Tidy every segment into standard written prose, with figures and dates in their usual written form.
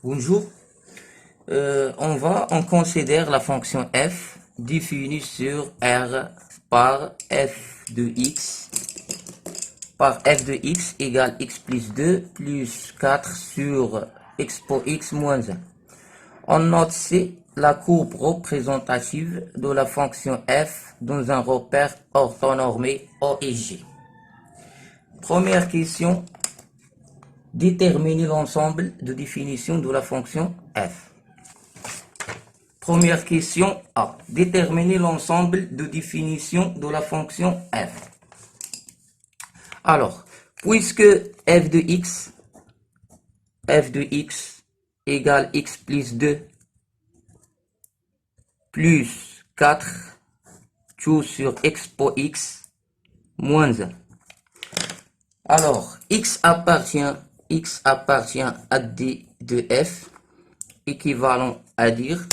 Bonjour. On considère la fonction f définie sur R par f de x égale x plus 2 plus 4 sur expo x moins 1. On note C la courbe représentative de la fonction f dans un repère orthonormé O et G. Première question. Déterminer l'ensemble de définition de la fonction f. Première question A. Déterminer l'ensemble de définition de la fonction f. Alors, puisque f de x égale x plus 2 plus 4 tout sur expo x moins 1. Alors, x appartient à d de f, équivalent à dire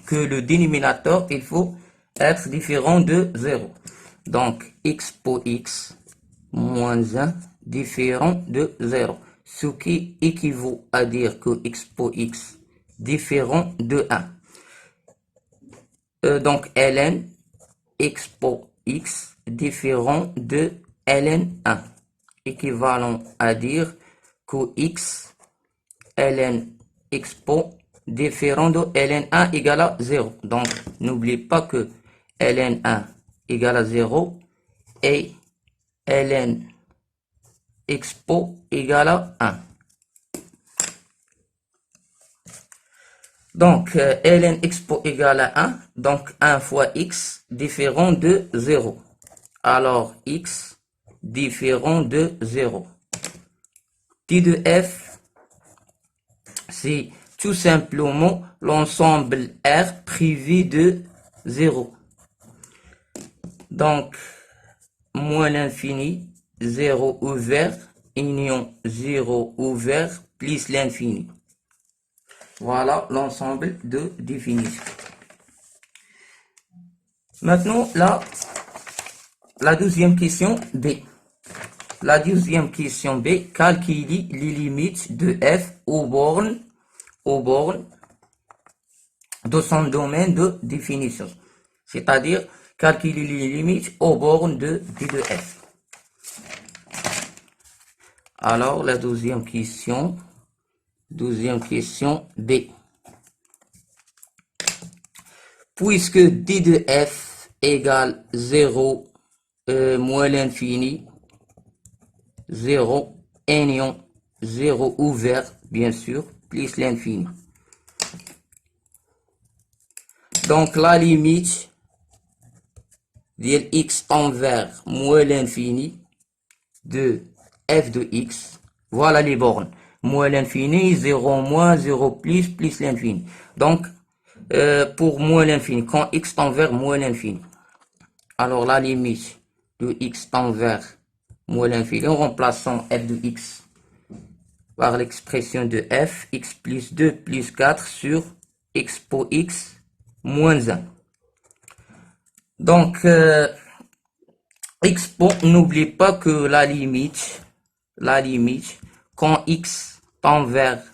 que le dénominateur, il faut être différent de 0. Donc, expo x moins 1 différent de 0. Ce qui équivaut à dire que expo x différent de 1. Donc, ln expo x différent de ln1. Équivalent à dire que x ln expo différent de ln1 égale à 0. Donc, n'oubliez pas que ln1 égale à 0 et ln expo égale à 1. Donc, ln expo égale à 1. Donc, 1 fois x différent de 0. Alors, x différent de 0. T de f, c'est tout simplement l'ensemble R privé de 0. Donc, moins l'infini, 0 ouvert, union 0 ouvert, plus l'infini. Voilà l'ensemble de définition. Maintenant, la deuxième question B. La deuxième question B, calculer les limites de f aux bornes de son domaine de définition. C'est-à-dire, calculer les limites aux bornes de D de f. Alors, la deuxième question B. Puisque D de f égale 0 moins l'infini, 0 union 0 ouvert, bien sûr, plus l'infini. Donc, la limite de x envers moins l'infini de f de x, voilà les bornes. Moins l'infini, 0 moins, 0 plus l'infini. Donc, pour moins l'infini, quand x tend vers moins l'infini. Alors, la limite de x tend vers moins l'infini, en remplaçant f de x par l'expression de f, x plus 2 plus 4 sur expo x moins 1. Donc, expo, n'oubliez pas que la limite, quand x tend vers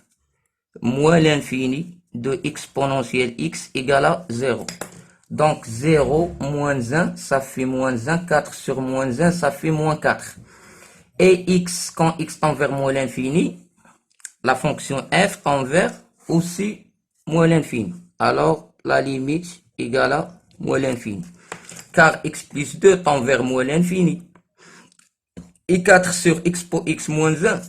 moins l'infini de exponentielle x égale à 0. Donc, 0 moins 1, ça fait moins 1. 4 sur moins 1, ça fait moins 4. Et x, quand x tend vers moins l'infini, la fonction f tend vers aussi moins l'infini. Alors, la limite égale à moins l'infini. Car x plus 2 tend vers moins l'infini. Et 4 sur expo x moins 1,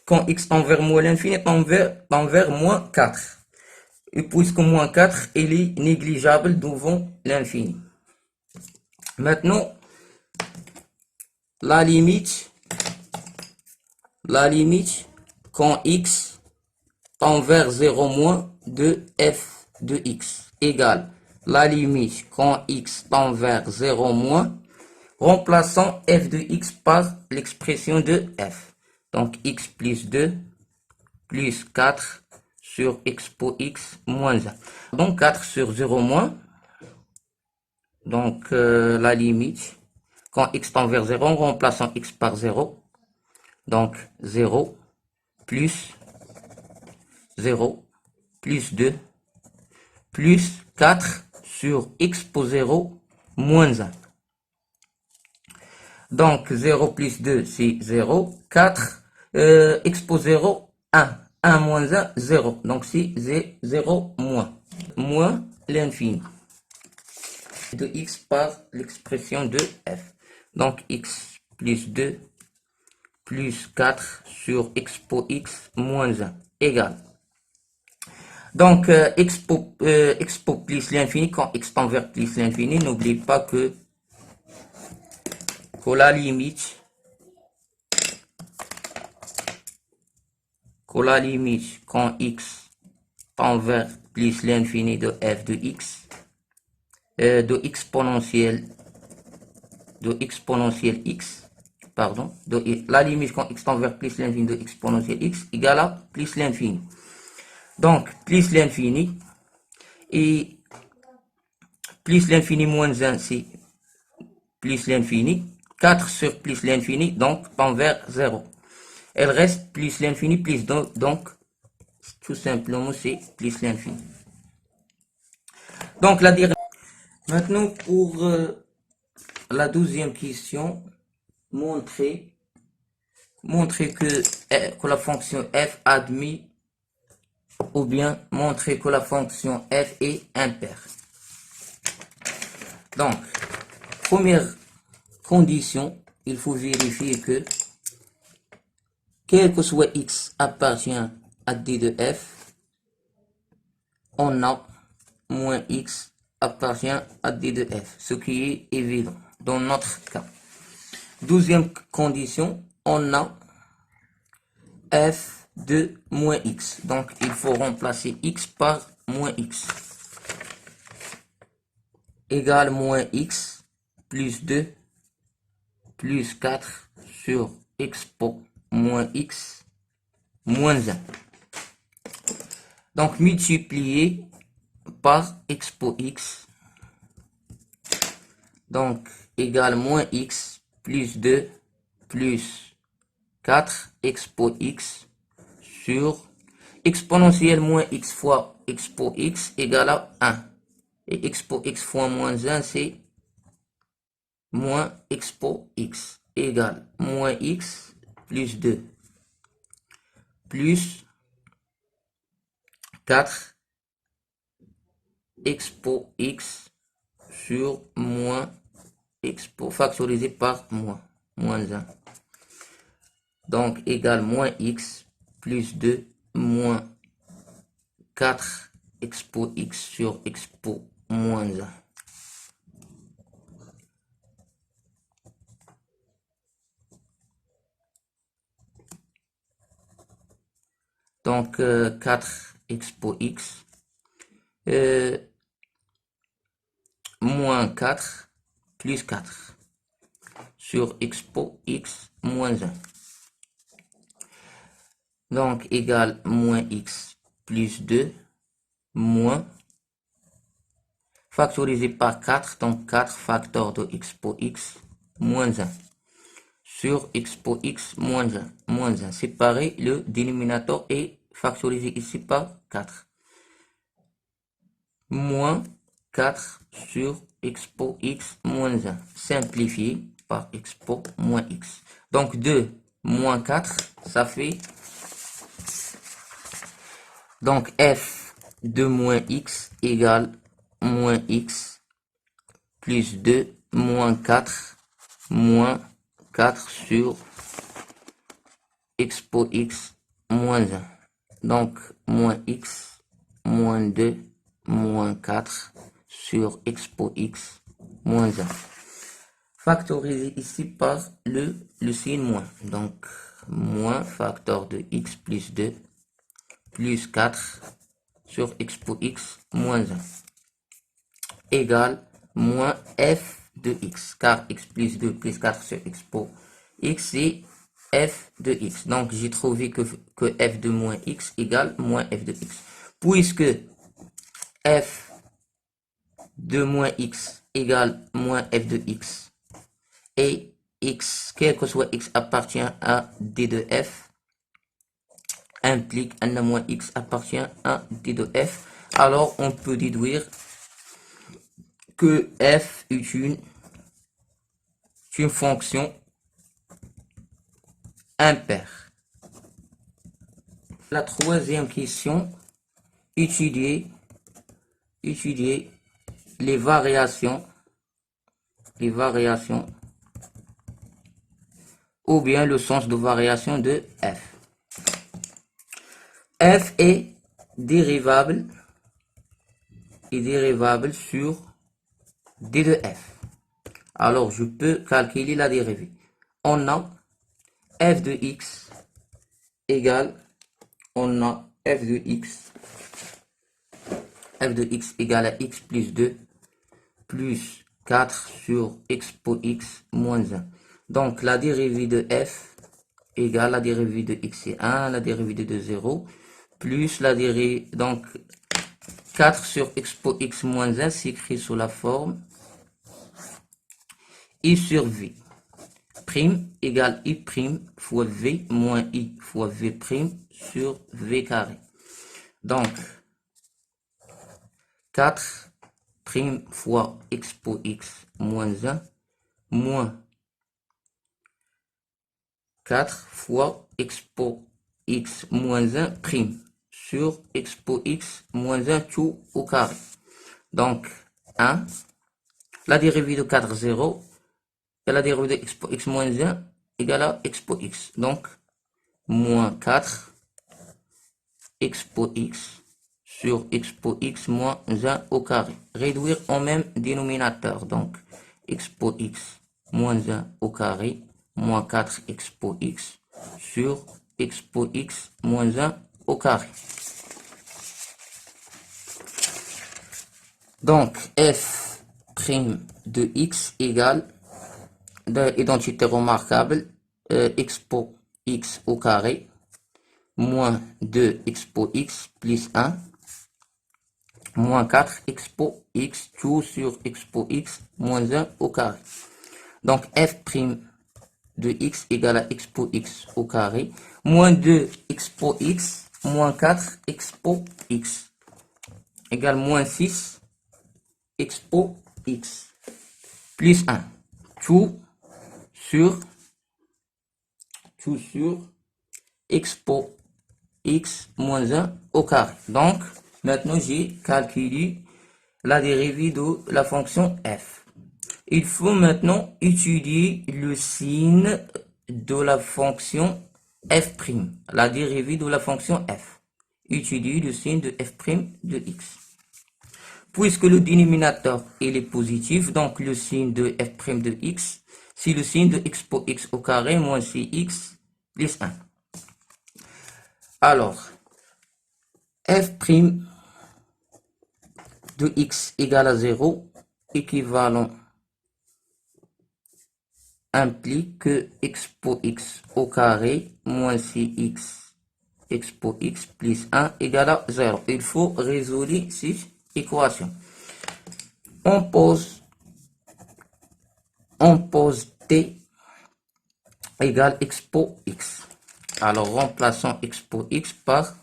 quand x tend vers moins l'infini, tend vers moins 4. Et puisque moins 4, il est négligeable devant l'infini. Maintenant, la limite, quand x tend vers 0 moins de f de x égale la limite quand x tend vers 0 moins, remplaçant f de x par l'expression de f. Donc, x plus 2 plus 4 sur expo x moins 1. Donc, 4 sur 0 moins. Donc, la limite, quand x tend vers 0, en remplaçant x par 0. Donc, 0 plus 0 plus 2 plus 4 sur expo 0 moins 1. Donc 0 plus 2 c'est 0, 4 expo 0, 1. 1 moins 1, 0. Donc c'est 0 moins l'infini de x par l'expression de f. Donc x plus 2 plus 4 sur expo x moins 1 égale. Donc expo plus l'infini, quand x tend vers plus l'infini, n'oublie pas que la limite quand x tend vers plus l'infini de f de x, de exponentielle x, pardon, la limite quand x tend vers plus l'infini de exponentielle x égale à plus l'infini. Donc plus l'infini et plus l'infini moins 1 c'est plus l'infini. 4 sur plus l'infini, donc tend vers 0. Elle reste plus l'infini, plus donc tout simplement c'est plus l'infini. Donc la dernière. Maintenant pour la 12e question, montrer que la fonction f admis, ou bien montrer que la fonction f est impaire. Donc première condition, il faut vérifier que quel que soit x appartient à d de f, on a moins x appartient à d de f, ce qui est évident dans notre cas. 12e condition, on a f de moins x. Donc il faut remplacer x par moins x. Égale moins x plus 2 plus 4 sur expo moins x moins 1. Donc multiplié par expo x. Donc égale moins x plus 2 plus 4 expo x sur exponentielle moins x fois expo x égale à 1. Et expo x fois moins 1 c'est moins expo x égale moins x plus 2 plus 4 expo x sur moins expo factorisé par moins 1. Donc égale moins x plus 2 moins 4 expo x sur expo moins 1. Donc 4 expo x moins 4 plus 4 sur expo x moins 1. Donc égale moins x plus 2 moins factorisé par 4, donc 4 facteurs de expo x moins 1 sur expo x moins 1. Séparer le dénominateur et factoriser ici par 4. Moins 4 sur expo x moins 1. Simplifié par expo moins x. Donc 2 moins 4, ça fait... Donc f de moins x égale moins x plus 2 moins 4 sur expo x moins 1. Donc moins x moins 2 moins 4 sur expo x moins 1. Factorisé ici par le signe moins. Donc moins facteur de x plus 2 plus 4 sur expo x moins 1 égale moins f de x, car x plus 2 plus 4 sur expo x c'est f de x. Donc j'ai trouvé que f de moins x égale moins f de x. Puisque f de moins x égale moins f de x et x, quel que soit x appartient à d de f, implique n moins x appartient à d de f. Alors, on peut déduire que f est une fonction impaire. La troisième question, étudier les variations ou bien le sens de variation de f. F est dérivable sur d de f. Alors, je peux calculer la dérivée. On a f de x égale, f de x égale à x plus 2 plus 4 sur expo x moins 1. Donc, la dérivée de f égale la dérivée de x c'est 1, la dérivée de 0, plus la dérivée, donc 4 sur expo x moins 1 s'écrit sous la forme i sur v prime égale i prime fois v moins i fois v prime sur v carré. Donc, 4 prime fois expo x moins 1 moins 4 fois expo x moins 1 prime sur expo x moins 1 tout au carré. Donc, 1, la dérivée de 4, 0, et la dérivée de expo x moins 1 égale à expo x. Donc, moins 4 expo x sur expo x moins 1 au carré. Réduire en même dénominateur. Donc, expo x moins 1 au carré moins 4 expo x sur expo x moins 1 au carré. Donc, f' de x égale, d'identité remarquable, expo x au carré moins 2 expo x plus 1 moins 4 expo x tout sur expo x moins 1 au carré. Donc, f' de x égale à expo x au carré moins 2 expo x moins 4 expo x égale moins 6 expo x plus 1 tout sur expo x moins 1 au carré. Donc, maintenant, j'ai calculé la dérivée de la fonction f. Il faut maintenant étudier le signe de la fonction f', la dérivée de la fonction f. Étudier le signe de f' de x. Puisque le dénominateur il est positif, donc le signe de f' de x, c'est le signe de expo x au carré moins cx plus 1. Alors, f' de x égale à 0, équivalent implique que expo x au carré moins cx expo x plus 1 égale à 0. Il faut résoudre cette équation. On pose t égale expo x. Alors, remplaçons expo x par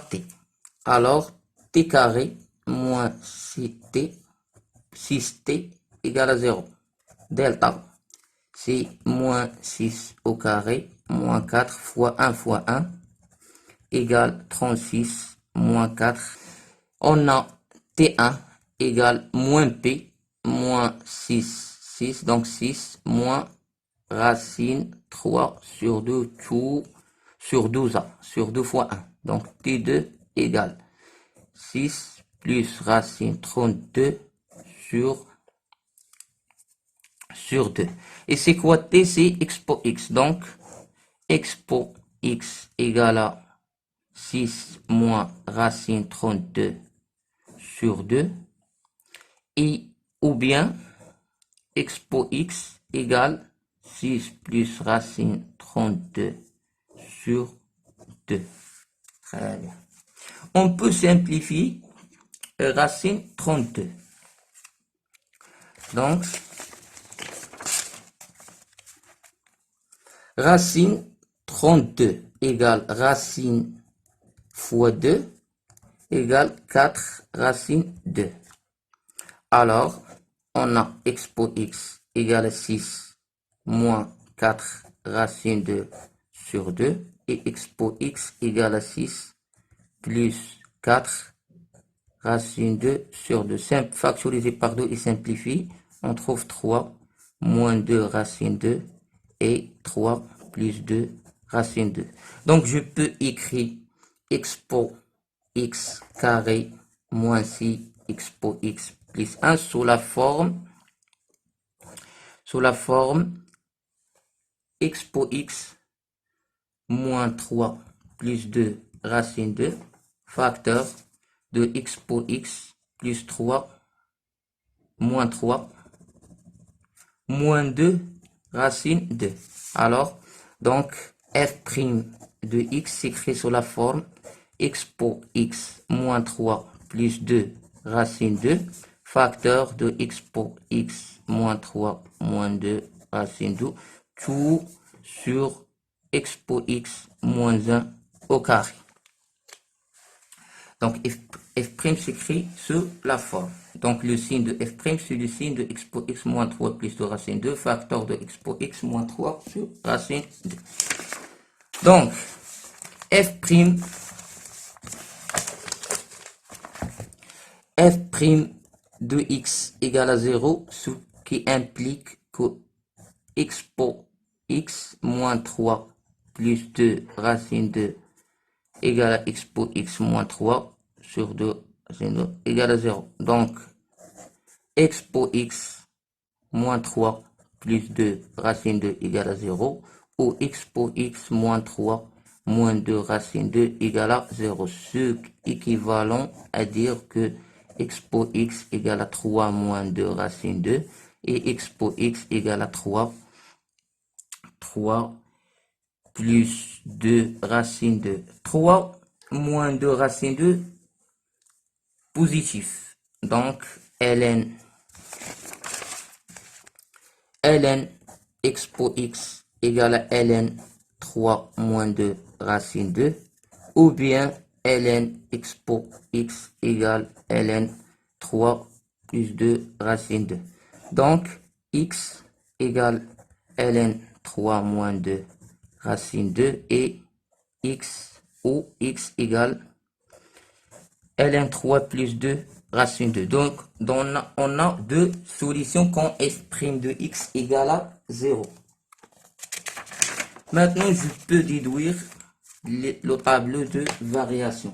t. Alors, t carré moins 6t égale à 0. Delta, c'est moins 6 au carré, moins 4 fois 1 égale 36, moins 4. On a T1 égale moins P, moins 6, donc 6, moins racine 3 sur 2, tout sur 12A, sur 2 fois 1. Donc T2 égale 6 plus racine 32 sur 2. Et c'est quoi t? C'est expo x. Donc, expo x égale à 6 moins racine 32 sur 2. Et, ou bien, expo x égale 6 plus racine 32 sur 2. Très bien. On peut simplifier racine 32. Donc, racine 32 égale racine fois 2 égale 4 racine 2. Alors, on a expo x égale 6 moins 4 racine 2 sur 2 et expo x égale 6 plus 4 racine 2 sur 2. Factorisé par 2 et simplifie, on trouve 3 moins 2 racine 2 et 3 plus 2 racine 2. Donc, je peux écrire expo x carré moins 6 expo x plus 1 sous la forme expo x moins 3 plus 2 racine 2 facteur de expo x plus 3 moins 3 moins 2 racine 2. Alors, donc, f' de x s'écrit sous la forme expo x moins 3 plus 2 racine 2 facteur de expo x moins 3 moins 2 racine 2 tout sur expo x moins 1 au carré. Donc, f' s'écrit sous la forme. Donc, le signe de f', c'est le signe de expo x moins 3 plus 2 racine 2, facteur de expo x moins 3 sur racine 2. Donc, f' de x égale à 0, ce qui implique que expo x moins 3 plus 2 racine 2 égale à expo x moins 3 sur 2 racine 2 égale à 0. Donc, expo x moins 3 plus 2 racine 2 égale à 0 ou expo x moins 3 moins 2 racine 2 égale à 0. Ce qui est équivalent à dire que expo x égale à 3 moins 2 racine 2 et expo x égale à 3 plus 2 racine 2. 3 moins 2 racine 2 positif. Donc, ln expo x égale à ln 3 moins 2 racine 2 ou bien ln expo x égale ln 3 plus 2 racine 2. Donc, x égale ln 3 moins 2 racine 2 et x ou x égale ln 3 plus 2 racine 2. Donc, on a deux solutions quand f' de x égale à 0. Maintenant, je peux déduire le tableau de variation.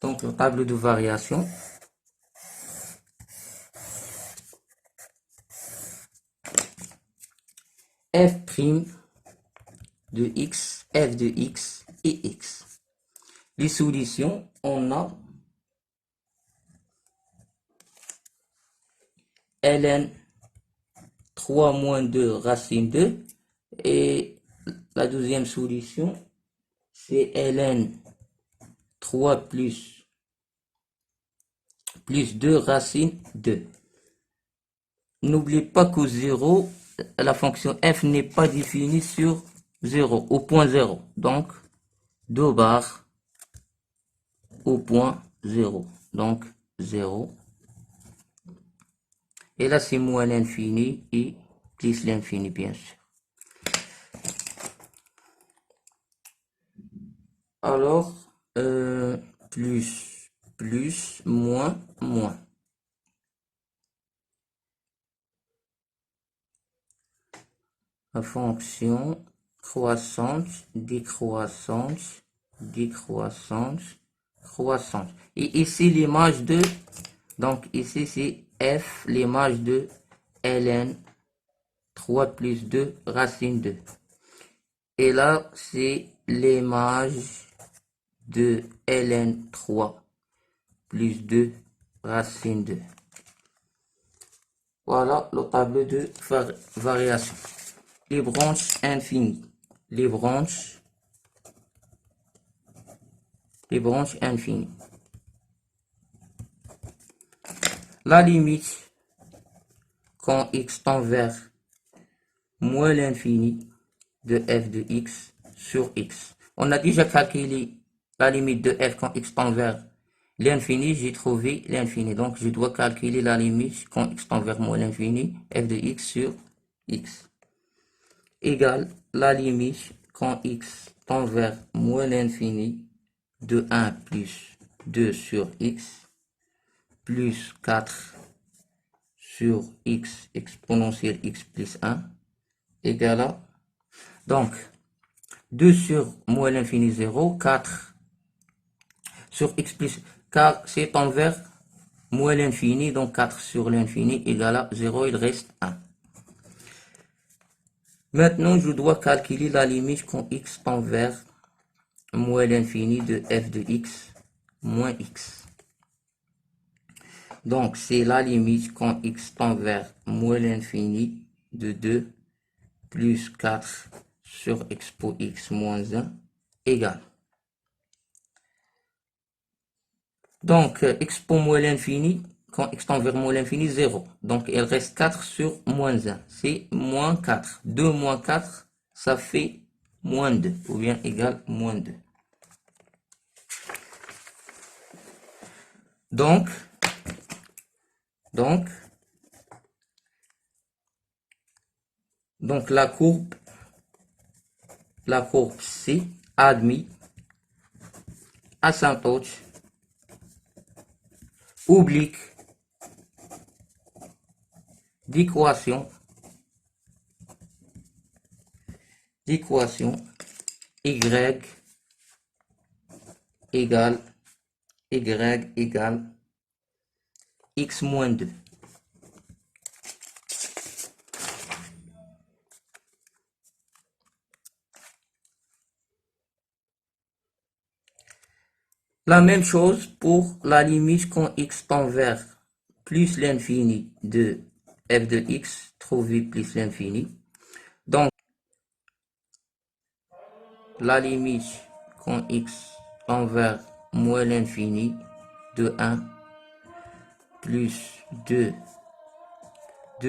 Donc, le tableau de variation. F' de x, f de x et x. Les solutions, on a ln 3 moins 2 racine 2 et la deuxième solution, c'est ln 3 plus 2 racine 2. N'oubliez pas que 0, la fonction f n'est pas définie sur 0, au point 0. Donc, 2 barres au point 0. Donc, 0. Et là, c'est moins l'infini et plus l'infini, bien sûr. Alors, plus, moins. La fonction croissante, décroissante, croissance. Et ici, l'image de, donc ici, c'est f, l'image de ln 3 plus 2 racine 2. Et là, c'est l'image de ln 3 plus 2 racine 2. Voilà le tableau de variation. Les branches infinies. Les branches infinies. La limite quand x tend vers moins l'infini de f de x sur x. On a déjà calculé la limite de f quand x tend vers l'infini, j'ai trouvé l'infini. Donc, je dois calculer la limite quand x tend vers moins l'infini, f de x sur x. Égale la limite quand x tend vers moins l'infini de 1 plus 2 sur x plus 4 sur x exponentielle x plus 1 égale à, donc, 2 sur moins l'infini 0, 4 sur x plus, car c'est envers moins l'infini, donc 4 sur l'infini égale à 0, il reste 1. Maintenant, je dois calculer la limite quand x tend vers moins l'infini de f de x moins x. Donc, c'est la limite quand x tend vers moins l'infini de 2 plus 4 sur expo x moins 1 égale. Donc, expo moins l'infini, quand x tend vers moins l'infini, 0. Donc, il reste 4 sur moins 1. C'est moins 4. 2 moins 4, ça fait moins 2, ou bien égal moins 2. Donc, la courbe C admis asymptote oblique d'équation y égale x moins 2. La même chose pour la limite quand x tend vers plus l'infini de f de x, trouver plus l'infini. Donc, la limite quand x tend vers moins l'infini de 1 plus 2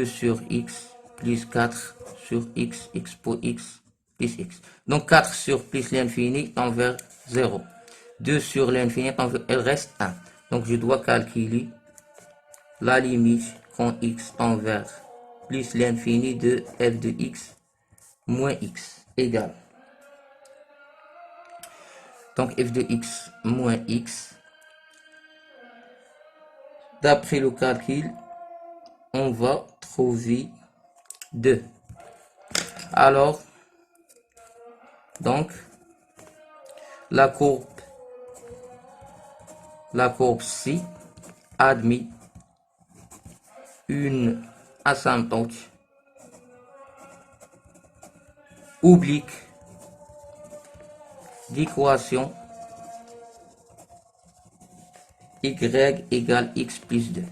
sur x plus 4 sur x expo x plus x. Donc 4 sur plus l'infini tend vers 0. 2 sur l'infini, elle reste 1. Donc je dois calculer la limite quand x tend vers plus l'infini de f de x moins x égale. Donc f de x moins x. D'après le calcul, on va trouver 2. Alors, donc, la courbe C admet une asymptote oblique d'équation y égale x plus 2.